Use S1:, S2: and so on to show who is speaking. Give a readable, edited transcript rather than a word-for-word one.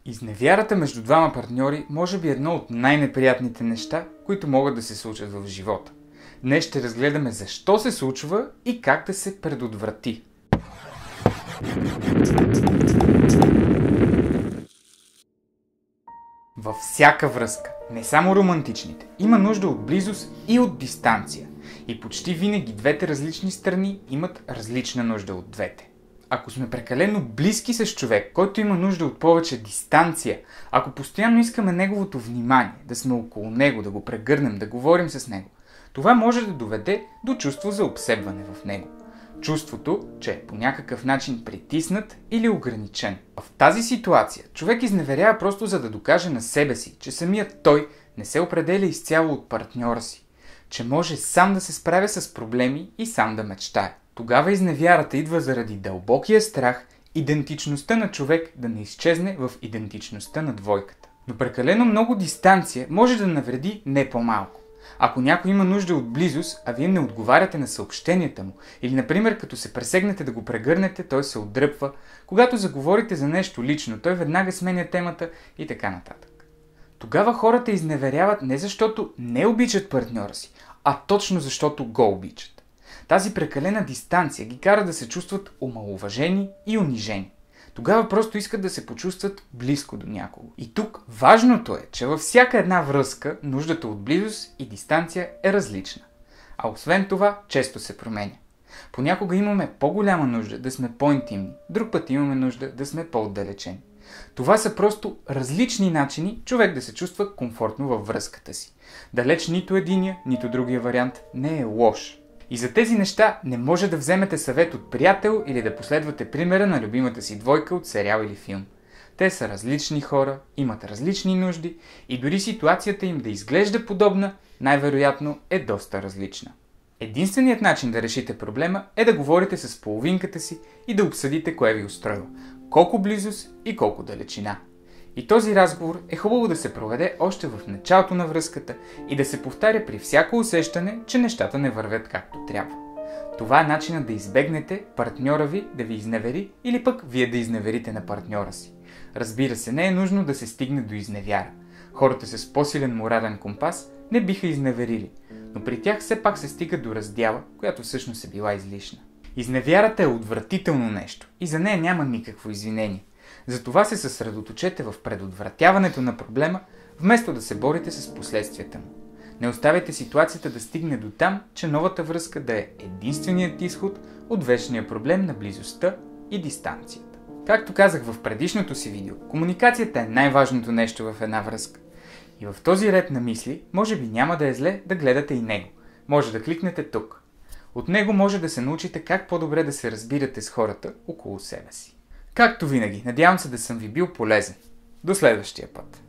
S1: Изневярата между двама партньори може би е едно от най-неприятните неща, които могат да се случат в живота. Днес ще разгледаме защо се случва и как да се предотврати. Във всяка връзка, не само романтичните, има нужда от близост и от дистанция. И почти винаги двете различни страни имат различна нужда от двете. Ако сме прекалено близки с човек, който има нужда от повече дистанция, ако постоянно искаме неговото внимание, да сме около него, да го прегърнем, да говорим с него, това може да доведе до чувство за обсебване в него. Чувството, че е по някакъв начин притиснат или ограничен. В тази ситуация човек изневерява просто за да докаже на себе си, че самият той не се определя изцяло от партньора си, че може сам да се справя с проблеми и сам да мечтае. Тогава изневярата идва заради дълбокия страх идентичността на човек да не изчезне в идентичността на двойката. Но прекалено много дистанция може да навреди не по-малко. Ако някой има нужда от близост, а вие не отговаряте на съобщенията му, или например като се пресегнете да го прегърнете, той се отдръпва, когато заговорите за нещо лично, той веднага сменя темата и така нататък. Тогава хората изневеряват не защото не обичат партньора си, а точно защото го обичат. Тази прекалена дистанция ги кара да се чувстват омаловажени и унижени. Тогава просто искат да се почувстват близко до някого. И тук важното е, че във всяка една връзка нуждата от близост и дистанция е различна. А освен това, често се променя. Понякога имаме по-голяма нужда да сме по-интимни, друг път имаме нужда да сме по-отдалечени. Това са просто различни начини човек да се чувства комфортно във връзката си. Далеч нито единия, нито другия вариант не е лош. И за тези неща не може да вземете съвет от приятел или да последвате примера на любимата си двойка от сериал или филм. Те са различни хора, имат различни нужди и дори ситуацията им да изглежда подобна, най-вероятно е доста различна. Единственият начин да решите проблема е да говорите с половинката си и да обсъдите кое ви устройва, колко близост и колко далечина. И този разговор е хубаво да се проведе още в началото на връзката и да се повтаря при всяко усещане, че нещата не вървят както трябва. Това е начинът да избегнете партньора ви да ви изневери или пък вие да изневерите на партньора си. Разбира се, не е нужно да се стигне до изневяра. Хората с по-силен морален компас не биха изневерили, но при тях все пак се стига до раздяла, която всъщност е била излишна. Изневярата е отвратително нещо и за нея няма никакво извинение. Затова се съсредоточете в предотвратяването на проблема, вместо да се борите с последствията му. Не оставяйте ситуацията да стигне до там, че новата връзка да е единственият изход от вечния проблем на близостта и дистанцията. Както казах в предишното си видео, комуникацията е най-важното нещо в една връзка. И в този ред на мисли, може би няма да е зле да гледате и него. Може да кликнете тук. От него може да се научите как по-добре да се разбирате с хората около себе си. Както винаги, надявам се да съм ви бил полезен. До следващия път!